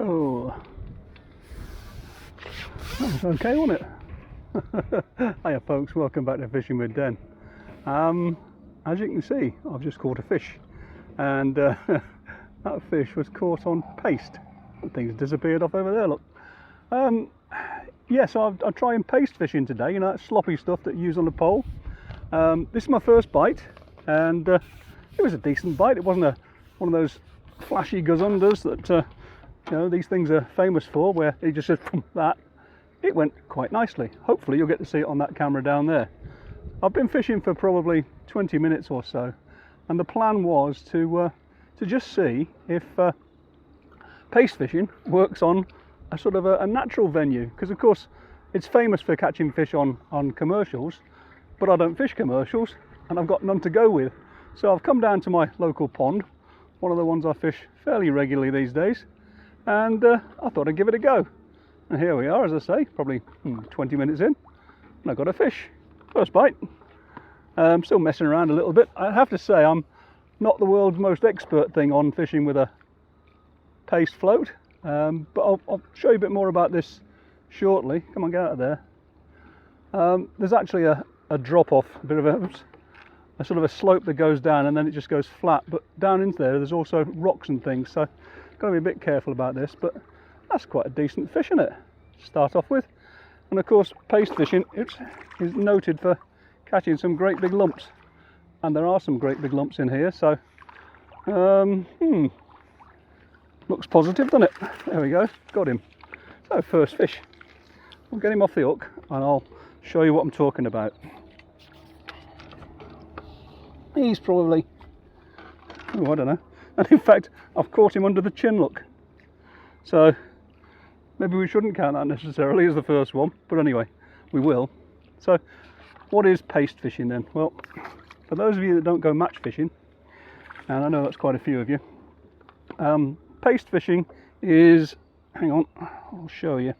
Oh, that was okay, wasn't it? Hiya folks, welcome back to Fishing with Den. As you can see, I've just caught a fish, and that fish was caught on paste. Things disappeared off over there, look. Yeah, so I'll try and paste fishing today, you know, that sloppy stuff that you use on the pole. This is my first bite, and it was a decent bite. It wasn't one of those flashy gazunders that you know, these things are famous for, where he just said from that. It went quite nicely. Hopefully you'll get to see it on that camera down there. I've been fishing for probably 20 minutes or so, and the plan was to just see if paste fishing works on a sort of a natural venue, because of course it's famous for catching fish on commercials, but I don't fish commercials and I've got none to go with. So I've come down to my local pond, one of the ones I fish fairly regularly these days, and I thought I'd give it a go. And here we are, as I say, probably 20 minutes in, and I got a fish. First bite. I'm still messing around a little bit. I have to say, I'm not the world's most expert thing on fishing with a paste float, but I'll show you a bit more about this shortly. Come on, get out of there. There's actually a drop off, a bit of a sort of a slope that goes down, and then it just goes flat, but down into there's also rocks and things, so got to be a bit careful about this. But that's quite a decent fish, isn't it, to start off with? And of course paste fishing is noted for catching some great big lumps, and there are some great big lumps in here, so looks positive, doesn't it? There we go, got him. So first fish, we'll get him off the hook and I'll show you what I'm talking about. He's probably, oh, I don't know, and in fact I've caught him under the chin, look. So maybe we shouldn't count that necessarily as the first one, but anyway, we will. So what is paste fishing then? Well, for those of you that don't go match fishing, and I know that's quite a few of you, paste fishing is, hang on, I'll show you.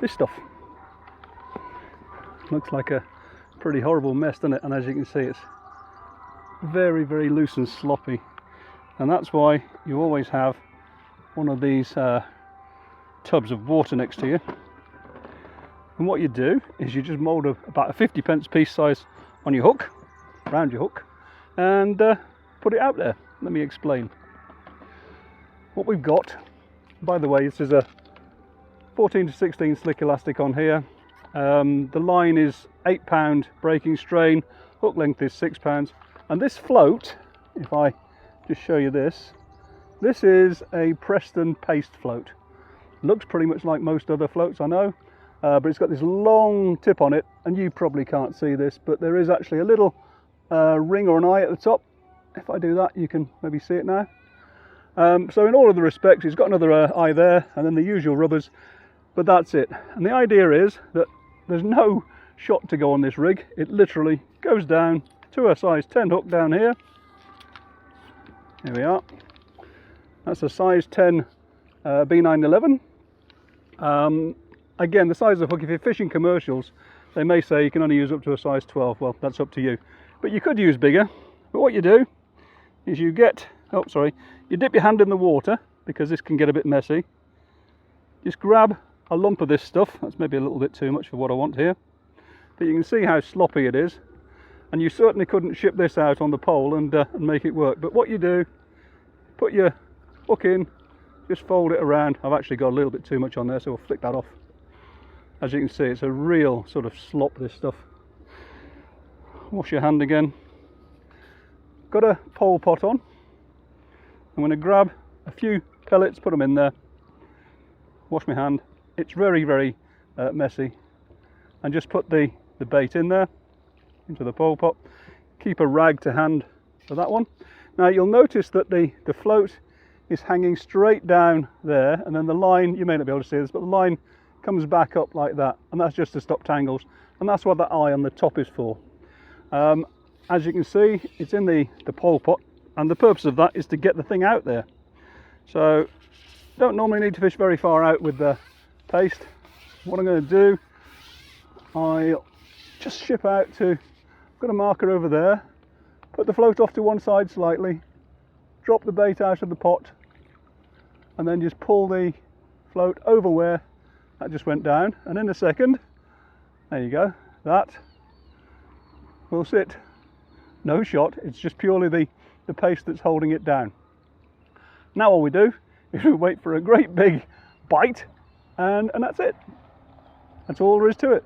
This stuff looks like a pretty horrible mess, doesn't it? And as you can see, it's very, very loose and sloppy, and that's why you always have one of these tubs of water next to you. And what you do is you just mould about a 50p piece size on your hook, around your hook, and put it out there. Let me explain what we've got. By the way, this is a 14 to 16 slick elastic on here. The line is 8 pound breaking strain, hook length is 6 pounds, and this float, if I just show you this is a Preston paste float. Looks pretty much like most other floats I know, but it's got this long tip on it, and you probably can't see this, but there is actually a little ring or an eye at the top. If I do that, you can maybe see it now. So in all of the respects, it's got another eye there, and then the usual rubbers, but that's it. And the idea is that there's no shot to go on this rig. It literally goes down to a size 10 hook down here. Here we are. That's a size 10 B911. Again, the size of the hook, if you're fishing commercials, they may say you can only use up to a size 12. Well, that's up to you. But you could use bigger. But what you do is you dip your hand in the water, because this can get a bit messy. Just grab a lump of this stuff. That's maybe a little bit too much for what I want here, but you can see how sloppy it is, and you certainly couldn't ship this out on the pole and make it work. But what you do, put your hook in, just fold it around. I've actually got a little bit too much on there, so we'll flick that off. As you can see, it's a real sort of slop, this stuff. Wash your hand again. Got a pole pot on. I'm going to grab a few pellets, put them in there, wash my hand. It's very, very messy, and just put the bait in there into the pole pot. Keep a rag to hand for that one. Now you'll notice that the float is hanging straight down there, and then the line, you may not be able to see this, but the line comes back up like that, and that's just to stop tangles, and that's what that eye on the top is for. As you can see, it's in the pole pot, and the purpose of that is to get the thing out there. So don't normally need to fish very far out with the paste. What I'm going to do, I'll just ship out to got a marker over there, put the float off to one side slightly, drop the bait out of the pot, and then just pull the float over where that just went down, and in a second, there you go, that will sit. No shot, it's just purely the paste that's holding it down. Now all we do is we wait for a great big bite, and that's it. That's all there is to it.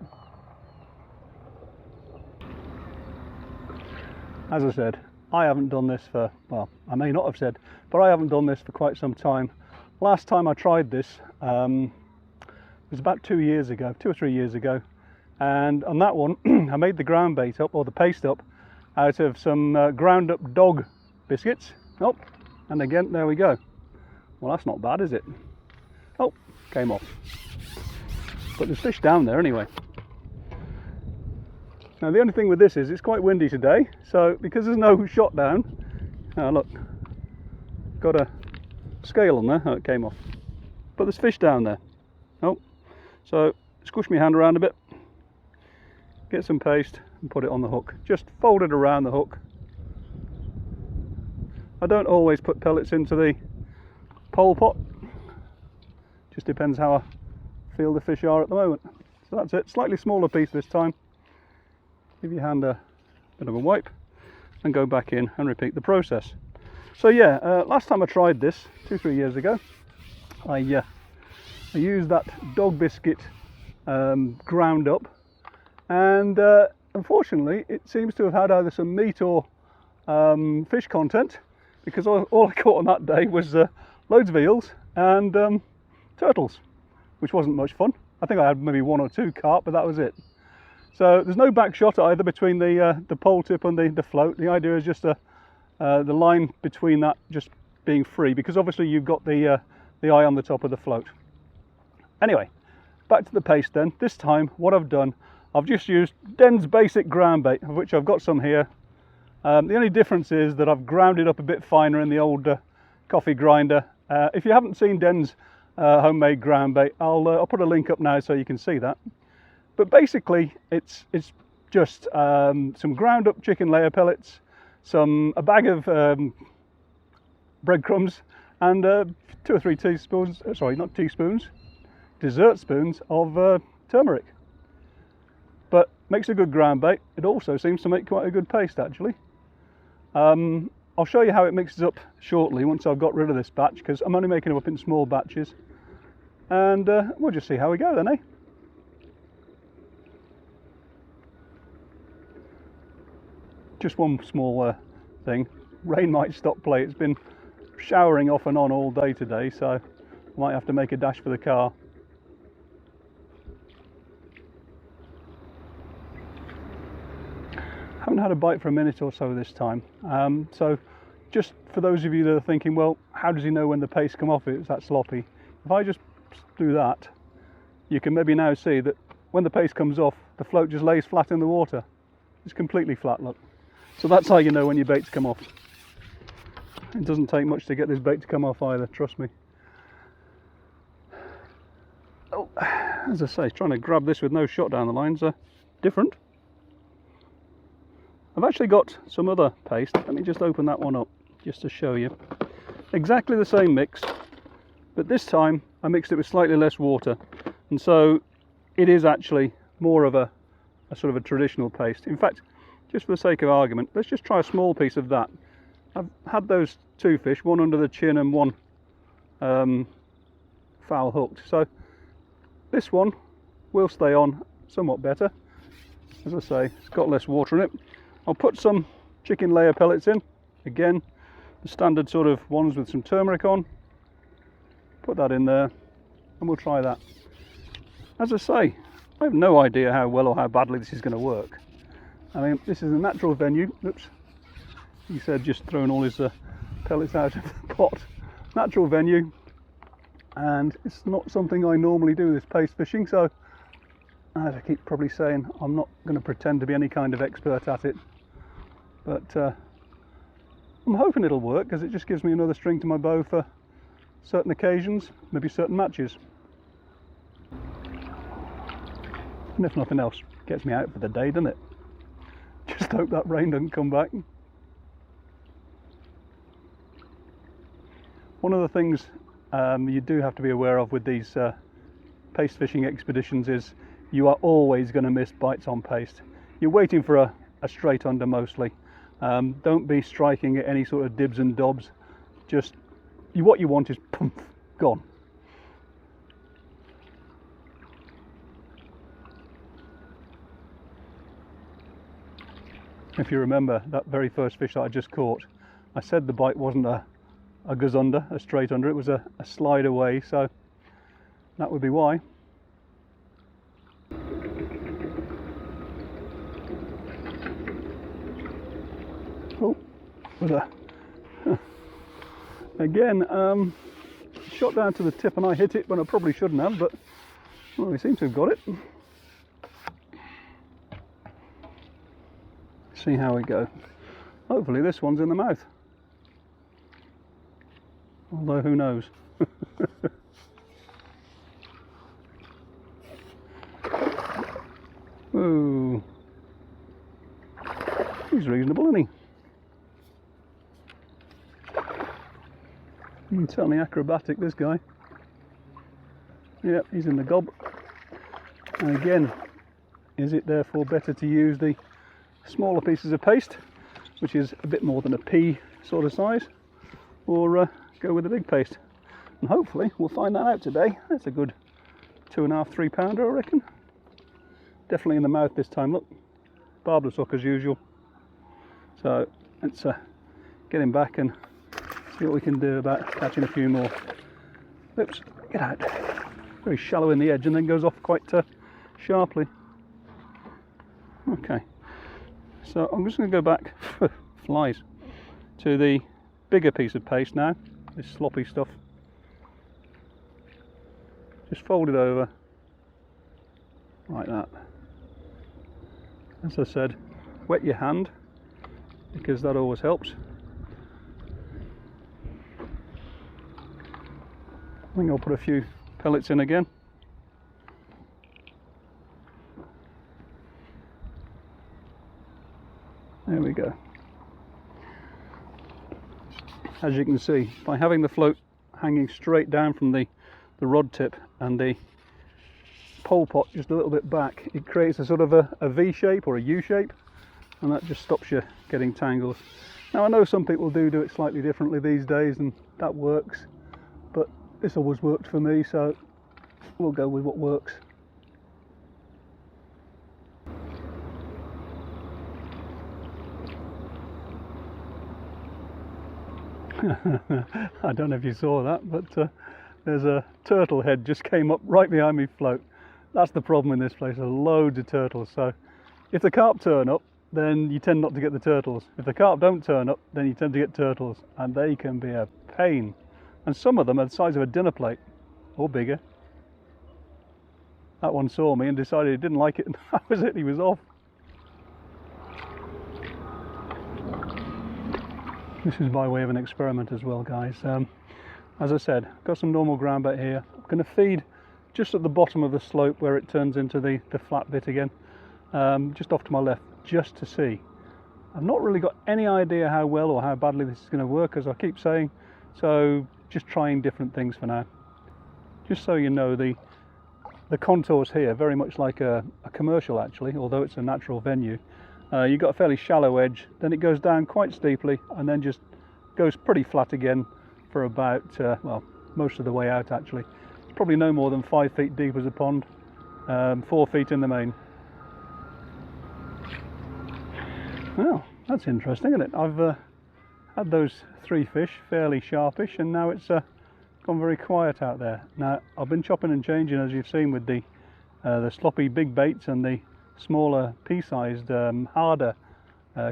As I said, I haven't done this for, well, I may not have said, but I haven't done this for quite some time. Last time I tried this was about 2 years ago, 2 or 3 years ago, and on that one I made the ground bait up, or the paste up, out of some ground up dog biscuits. Oh, and again, there we go. Well, that's not bad, is it? Oh, came off. But there's fish down there anyway. Now the only thing with this is it's quite windy today, so because there's no shot down, look, got a scale on there. Oh, it came off. But there's fish down there. Oh, so squish my hand around a bit, get some paste and put it on the hook. Just fold it around the hook. I don't always put pellets into the pole pot. Just depends how I feel the fish are at the moment. So that's it, slightly smaller piece this time. Give your hand a bit of a wipe and go back in and repeat the process. So yeah, last time I tried this 2-3 years ago, I used that dog biscuit ground up, and unfortunately it seems to have had either some meat or fish content, because all I caught on that day was loads of eels and turtles, which wasn't much fun. I think I had maybe 1 or 2 carp, but that was it. So there's no back shot either between the pole tip and the float. The idea is just the line between that just being free, because obviously you've got the eye on the top of the float. Anyway, back to the paste then. This time what I've done, I've just used Den's basic ground bait, of which I've got some here. The only difference is that I've ground it up a bit finer in the old coffee grinder. If you haven't seen Den's homemade ground bait, I'll put a link up now so you can see that. But basically it's just some ground up chicken layer pellets, a bag of breadcrumbs, and 2 or 3 teaspoons, sorry, not teaspoons, dessert spoons of turmeric. But makes a good ground bait. It also seems to make quite a good paste actually. I'll show you how it mixes up shortly once I've got rid of this batch, because I'm only making it up in small batches, and we'll just see how we go then, eh? Just one small thing, rain might stop play. It's been showering off and on all day today, so I might have to make a dash for the car. Haven't had a bite for a minute or so this time, so just for those of you that are thinking, well, how does he know when the paste come off it's that sloppy? If I just do that, you can maybe now see that when the paste comes off, the float just lays flat in the water. It's completely flat, look. So that's how you know when your bait's come off. It doesn't take much to get this bait to come off either, trust me. Oh, as I say, trying to grab this with no shot down the line's different. I've actually got some other paste. Let me just open that one up just to show you. Exactly the same mix, but this time I mixed it with slightly less water, and so it is actually more of a sort of a traditional paste. In fact, just for the sake of argument, let's just try a small piece of that. I've had those 2 fish, one under the chin and one foul hooked, so this one will stay on somewhat better. As I say, it's got less water in it. I'll put some chicken layer pellets in, again the standard sort of ones with some turmeric on. Put that in there and we'll try that. As I say, I have no idea how well or how badly this is going to work. I mean, this is a natural venue. Oops, he said just throwing all his pellets out of the pot. Natural venue, and it's not something I normally do, this paste fishing, so as I keep probably saying, I'm not going to pretend to be any kind of expert at it, but I'm hoping it'll work, because it just gives me another string to my bow for certain occasions, maybe certain matches, and if nothing else, gets me out for the day, doesn't it? Just hope that rain doesn't come back. One of the things you do have to be aware of with these paste fishing expeditions is you are always going to miss bites on paste. You're waiting for a straight under mostly. Don't be striking at any sort of dibs and dobs. Just what you want is poof, gone. If you remember that very first fish that I just caught, I said the bite wasn't a gazunder, a straight under, it was a slide away, so that would be why. Oh, was a again shot down to the tip and I hit it when I probably shouldn't have, but well, we seem to have got it. See how we go. Hopefully this one's in the mouth, although who knows. Ooh, he's reasonable, isn't he? Certainly acrobatic, this guy. Yep, he's in the gob. And again, is it therefore better to use the smaller pieces of paste, which is a bit more than a pea sort of size, or go with the big paste? And hopefully we'll find that out today. That's a good 2.5, 3 pounder, I reckon. Definitely in the mouth this time. Look, barbless hook as usual. So let's get him back and see what we can do about catching a few more. Oops, get out. Very shallow in the edge and then goes off quite sharply. Okay, so I'm just going to go back, flies, to the bigger piece of paste now, this sloppy stuff. Just fold it over like that. As I said, wet your hand because that always helps. I think I'll put a few pellets in again. There we go. As you can see, by having the float hanging straight down from the rod tip and the pole pot just a little bit back, it creates a sort of a V shape or a U shape, and that just stops you getting tangled. Now I know some people do it slightly differently these days and that works, but this always worked for me, so we'll go with what works. I don't know if you saw that, but there's a turtle head just came up right behind me float. That's the problem in this place, there's loads of turtles. So if the carp turn up, then you tend not to get the turtles. If the carp don't turn up, then you tend to get turtles, and they can be a pain. And some of them are the size of a dinner plate or bigger. That one saw me and decided he didn't like it, and that was it, he was off. This is by way of an experiment as well, guys. As I said, I've got some normal ground bait here. I'm going to feed just at the bottom of the slope where it turns into the flat bit again, just off to my left, just to see. I've not really got any idea how well or how badly this is going to work, as I keep saying, so just trying different things for now. Just so you know, the contours here very much like a commercial actually, although it's a natural venue. You've got a fairly shallow edge, then it goes down quite steeply and then just goes pretty flat again for about, well, most of the way out actually. It's probably no more than 5 feet deep as a pond, 4 feet in the main. Well, that's interesting, isn't it? I've had those 3 fish fairly sharpish, and now it's gone very quiet out there. Now I've been chopping and changing, as you've seen, with the sloppy big baits and the smaller pea-sized harder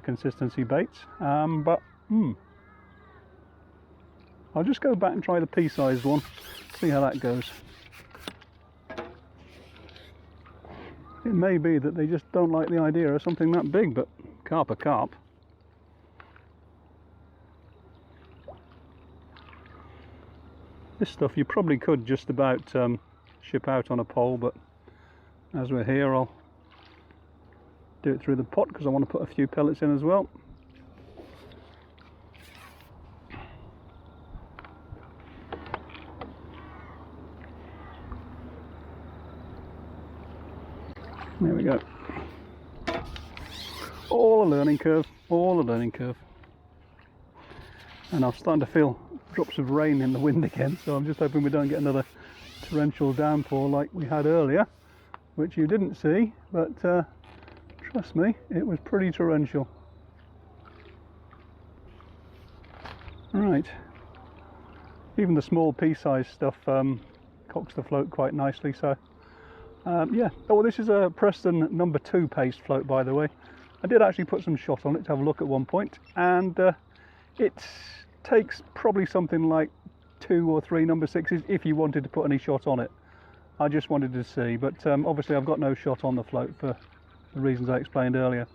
consistency baits, but I'll just go back and try the pea-sized one, see how that goes. It may be that they just don't like the idea of something that big, but carp are carp. This stuff you probably could just about ship out on a pole, but as we're here, I'll do it through the pot because I want to put a few pellets in as well. There we go. All a learning curve, all a learning curve. And I'm starting to feel drops of rain in the wind again, so I'm just hoping we don't get another torrential downpour like we had earlier, which you didn't see, but trust me, it was pretty torrential. Right, even the small pea-sized stuff cocks the float quite nicely, so yeah. Oh, this is a Preston number 2 paste float, by the way. I did actually put some shot on it to have a look at one point, and it takes probably something like 2 or 3 number 6s if you wanted to put any shot on it. I just wanted to see, but obviously I've got no shot on the float for the reasons I explained earlier.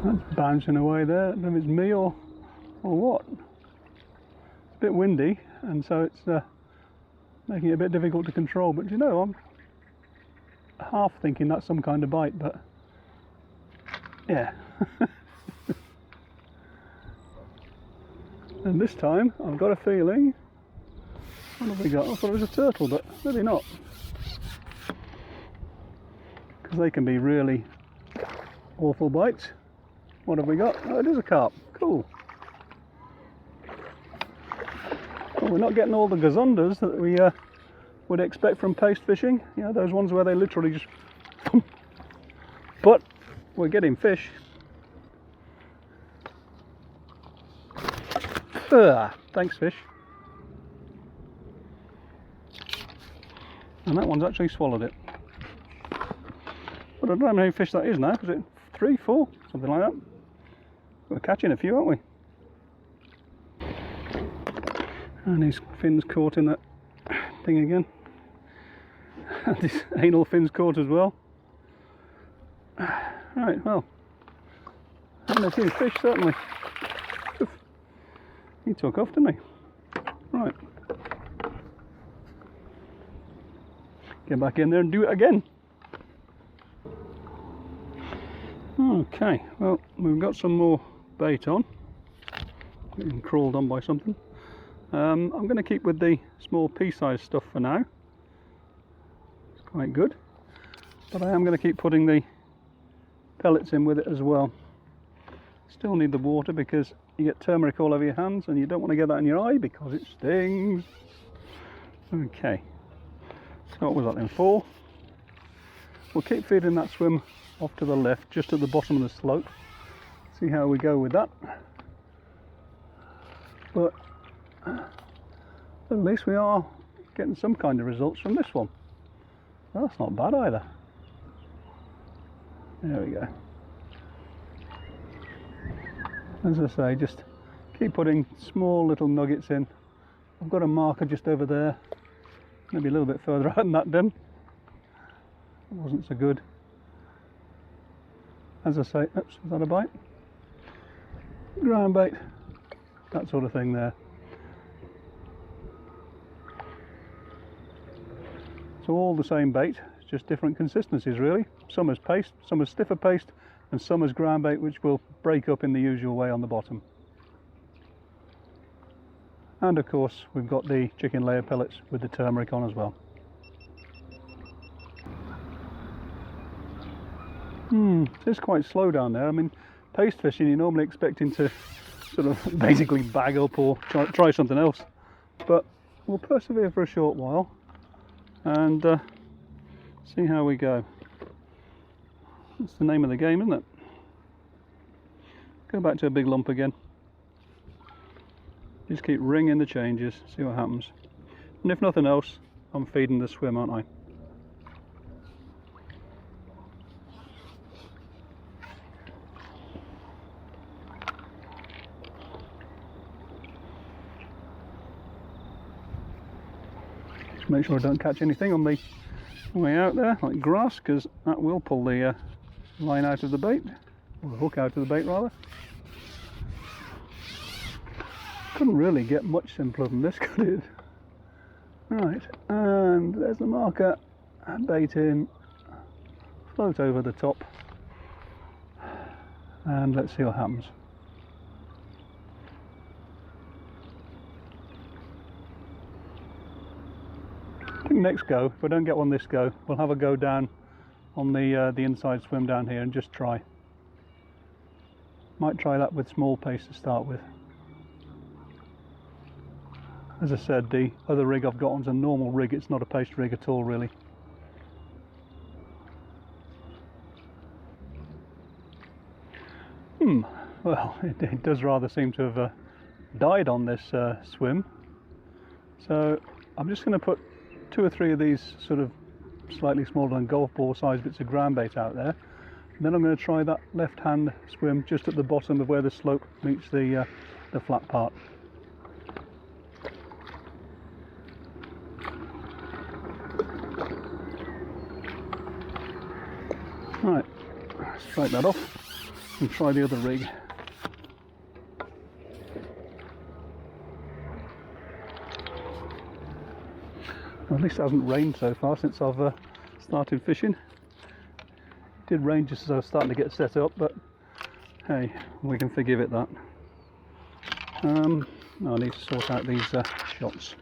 That's bouncing away there. I don't know if it's me or what. It's a bit windy, and so it's making it a bit difficult to control, but you know, I'm half thinking that's some kind of bite, but yeah. And this time I've got a feeling, what have we got? I thought it was a turtle, but maybe not, because they can be really awful bites. What have we got? Oh, it is a carp. Cool. Well, we're not getting all the gazundas that we would expect from paste fishing, you know, those ones where they literally just but we're getting fish. Thanks, fish. And that one's actually swallowed it, but I don't know how many fish that is now. Is it 3, 4, something like that? We're catching a few, aren't we? And his fin's caught in that thing again. And his anal fin's caught as well. Right, well, having a few fish, certainly. He took off, didn't he? Right. Get back in there and do it again. Okay, well, we've got some more bait on. Getting crawled on by something. I'm going to keep with the small pea-sized stuff for now. It's quite good. But I am going to keep putting the pellets in with it as well. Still need the water because you get turmeric all over your hands and you don't want to get that in your eye because it stings. Okay, so what was that then, 4? We'll keep feeding that swim off to the left, just at the bottom of the slope. See how we go with that. But at least we are getting some kind of results from this one. Well, that's not bad either. There we go. As I say, just keep putting small little nuggets in. I've got a marker just over there, maybe a little bit further out than that then. It wasn't so good. As I say, oops, is that a bite? Ground bait, that sort of thing there. So all the same bait, it's just different consistencies really. Some as paste, some as stiffer paste, and some as ground bait, which will break up in the usual way on the bottom. And of course we've got the chicken layer pellets with the turmeric on as well. It's quite slow down there. I mean, paste fishing you're normally expecting to sort of basically bag up or try something else, but we'll persevere for a short while and see how we go. That's the name of the game, isn't it? Go back to a big lump again. Just keep ringing the changes, see what happens. And if nothing else, I'm feeding the swim, aren't I? Just make sure I don't catch anything on the way out there, like grass, because that will pull the line out of the bait, or the hook out of the bait rather. Couldn't really get much simpler than this, could it? Right, and there's the marker, bait in, float over the top, and let's see what happens. I think next go, if I don't get one this go, we'll have a go down on the inside swim down here and just try. Might try that with small pace to start with. As I said, the other rig I've got on's a normal rig, it's not a pace rig at all really. Well, it does rather seem to have died on this swim. So I'm just going to put 2 or 3 of these sort of slightly smaller than golf ball size bits of ground bait out there. And then I'm going to try that left hand swim just at the bottom of where the slope meets the flat part. Right, strike that off and try the other rig. Well, at least it hasn't rained so far since I've started fishing. It did rain just as I was starting to get set up, but hey, we can forgive it that. I need to sort out these shots.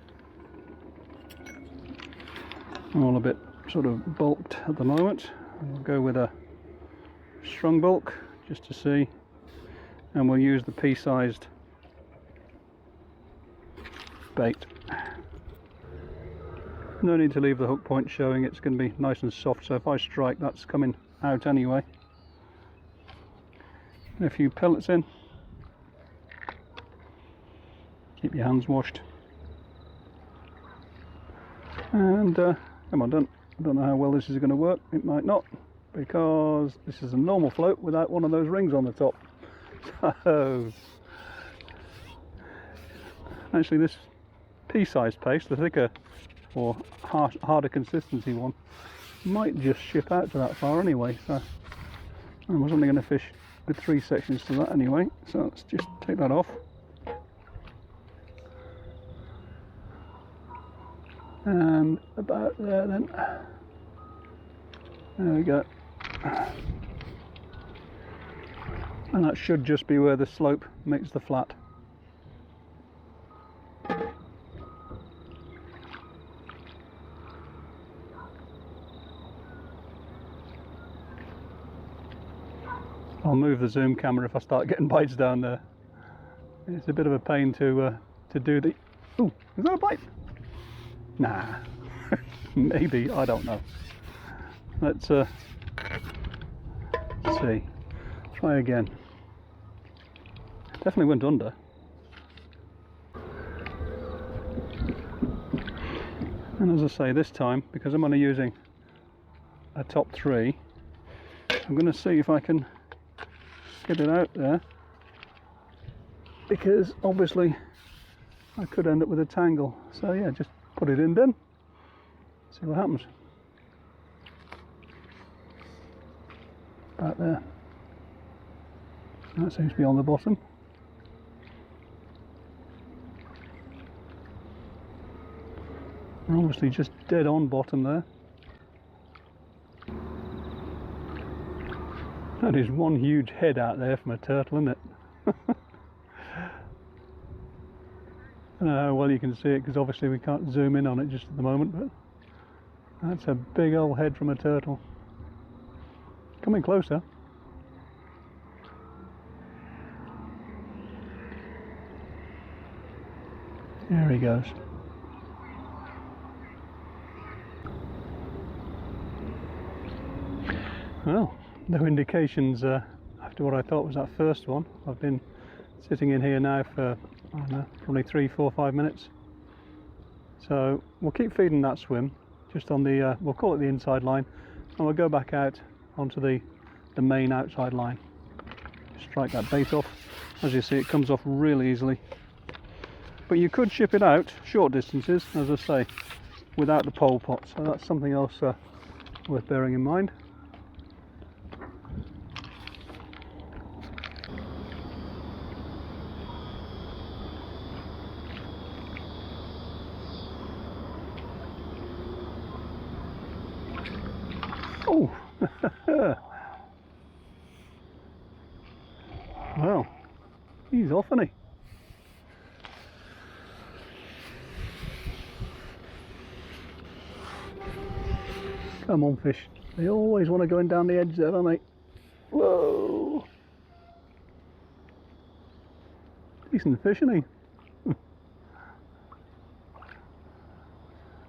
I'm all a bit sort of bulked at the moment. We'll go with a strong bulk just to see, and we'll use the pea-sized bait. No need to leave the hook point showing, it's going to be nice and soft, so if I strike that's coming out anyway. A few pellets in. Keep your hands washed. And come on, done. I don't know how well this is going to work, it might not, because this is a normal float without one of those rings on the top. So actually this pea-sized paste, the thicker or harder consistency one, might just ship out to that far anyway, so I was only going to fish with 3 sections to that anyway, so let's just take that off. And about there then, there we go, and that should just be where the slope meets the flat. I'll move the zoom camera if I start getting bites down there. It's a bit of a pain to do the... Ooh, is that a bite? Nah, maybe, I don't know. Let's see, try again. Definitely went under. And as I say, this time, because I'm only using a top 3, I'm going to see if I can get it out there, because obviously I could end up with a tangle. So yeah, just put it in then, see what happens. About there. That seems to be on the bottom. Obviously just dead on bottom there. That is one huge head out there from a turtle, isn't it? I don't know how well you can see it, because obviously we can't zoom in on it just at the moment, but that's a big old head from a turtle. Coming closer. There he goes. Well, no indications after what I thought was that first one. I've been sitting in here now for, I don't know, probably 3, 4, 5 minutes. So we'll keep feeding that swim just on the, we'll call it the inside line, and we'll go back out onto the main outside line. Strike that bait off. As you see, it comes off really easily. But you could ship it out short distances, as I say, without the pole pot, so that's something else worth bearing in mind. Oh, Well, he's off, isn't he? Come on, fish. They always want to go in down the edge there, don't they? Whoa! Decent fish, isn't he?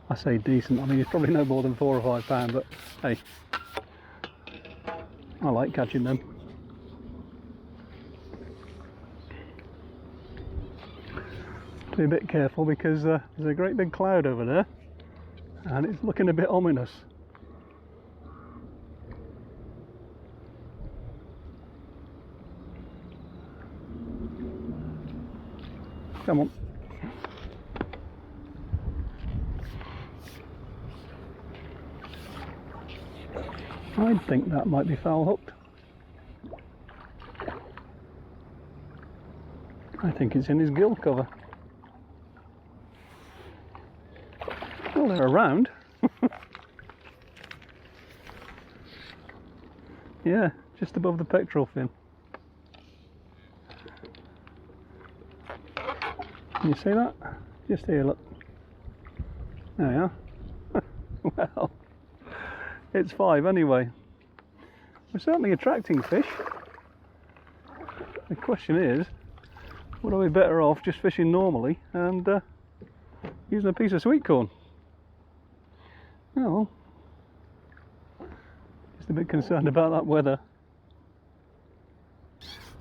I say decent, I mean he's probably no more than 4 or 5 pounds, but hey, I like catching them. Be a bit careful because there's a great big cloud over there and it's looking a bit ominous. Come on. I think that might be foul hooked. I think it's in his gill cover. Well, they're around. Yeah, just above the pectoral fin. Can you see that? Just here, look. There we are. Well, it's 5 anyway. We're certainly attracting fish. The question is, would I be better off just fishing normally and using a piece of sweet corn? Well, just a bit concerned about that weather.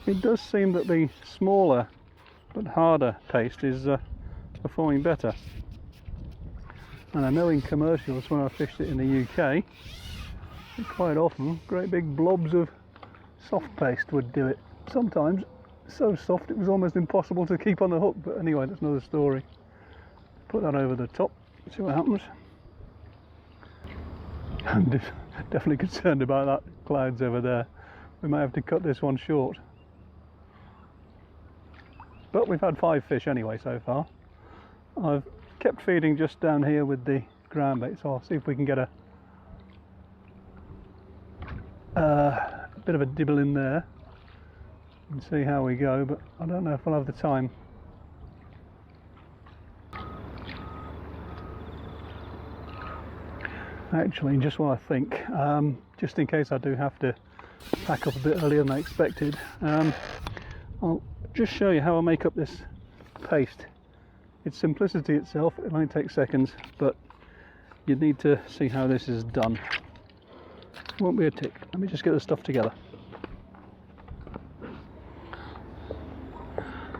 It does seem that the smaller but harder paste is performing better. And I know in commercials when I fished it in the UK, quite often great big blobs of soft paste would do it. Sometimes so soft it was almost impossible to keep on the hook, but anyway, that's another story. Put that over the top, see what happens. I'm definitely concerned about that clouds over there. We might have to cut this one short. But we've had 5 fish anyway so far. I've kept feeding just down here with the ground bait, so I'll see if we can get a bit of a dibble in there and see how we go, but I don't know if we'll have the time. Actually, just what I think, just in case I do have to pack up a bit earlier than I expected, I'll just show you how I make up this paste. It's simplicity itself, it only takes seconds, but you need to see how this is done. Won't be a tick. Let me just get the stuff together.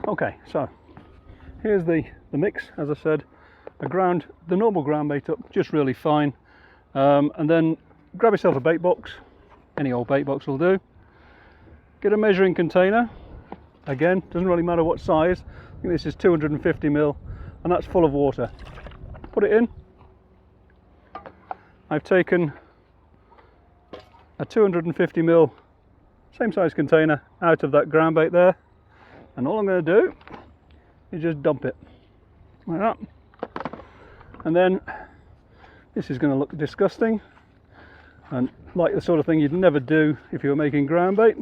Okay, so here's the mix. As I said, the normal ground bait up, just really fine, and then grab yourself a bait box. Any old bait box will do. Get a measuring container. Again, doesn't really matter what size. I think this is 250 ml, and that's full of water. Put it in. I've taken a 250 ml, same size container, out of that ground bait there, and all I'm going to do is just dump it like that. And then this is going to look disgusting and like the sort of thing you'd never do if you were making ground bait.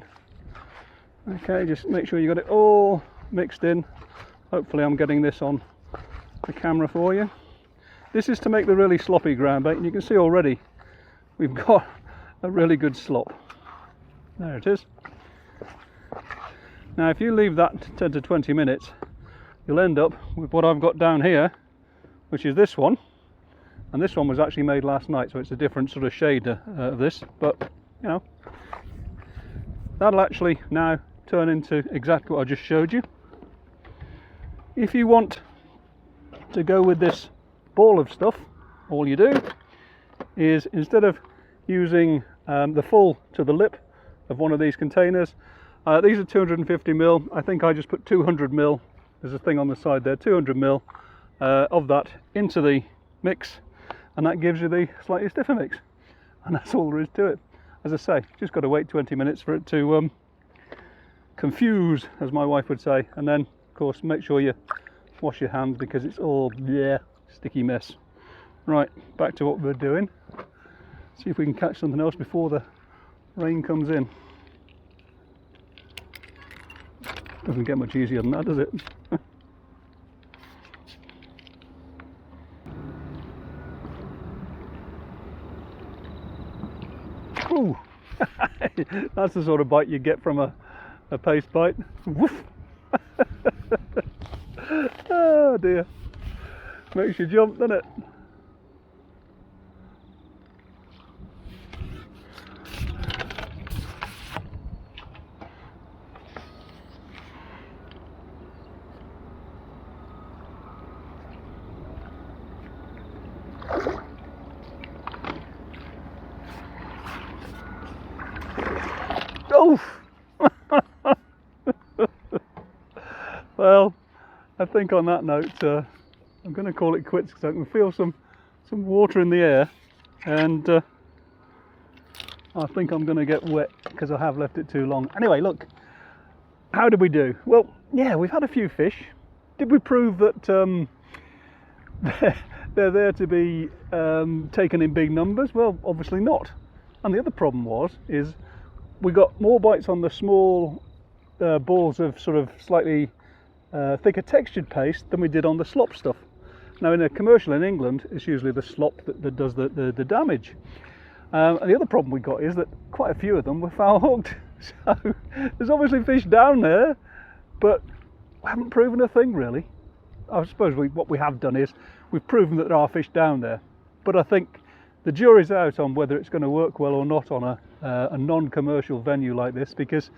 Okay, just make sure you got it all mixed in. Hopefully I'm getting this on the camera for you. This is to make the really sloppy ground bait, and you can see already we've got a really good slop. There it is. Now if you leave that 10 to 20 minutes, you'll end up with what I've got down here, which is this one, and this one was actually made last night, so it's a different sort of shade of this, but you know, that'll actually now turn into exactly what I just showed you. If you want to go with this ball of stuff, all you do is, instead of using the full to the lip of one of these containers, these are 250 ml. I think I just put 200 ml. There's a thing on the side there, 200 ml of that into the mix, and that gives you the slightly stiffer mix, and that's all there is to it. As I say, just got to wait 20 minutes for it to confuse, as my wife would say, and then of course make sure you wash your hands because it's all sticky mess. Right, back to what we're doing. See if we can catch something else before the rain comes in. Doesn't get much easier than that, does it? Ooh. That's the sort of bite you get from a paste bite. Woof. Oh dear. Makes you jump, doesn't it? Oof. Well, I think on that note, I'm going to call it quits because I can feel some water in the air, and I think I'm going to get wet because I have left it too long. Anyway, look, how did we do? Well, yeah, we've had a few fish. Did we prove that they're there to be taken in big numbers? Well, obviously not. And the other problem is we got more bites on the small balls of sort of slightly thicker textured paste than we did on the slop stuff. Now, in a commercial in England, it's usually the slop that does the damage. And the other problem we got is that quite a few of them were foul hooked. So there's obviously fish down there, but we haven't proven a thing really. I suppose what we have done is we've proven that there are fish down there, but I think the jury's out on whether it's going to work well or not on a non-commercial venue like this, because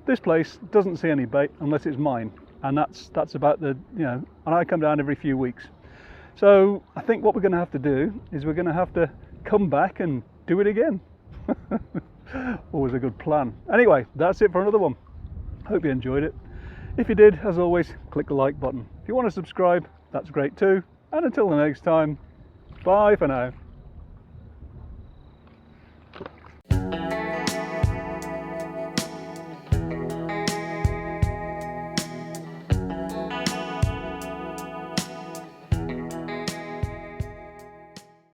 this place doesn't see any bait unless it's mine, and that's about the, you know, and I come down every few weeks. So I think what we're going to have to do is we're going to have to come back and do it again. Always a good plan. Anyway, that's it for another one. Hope you enjoyed it. If you did, as always, click the like button. If you want to subscribe, that's great too. And until the next time, bye for now.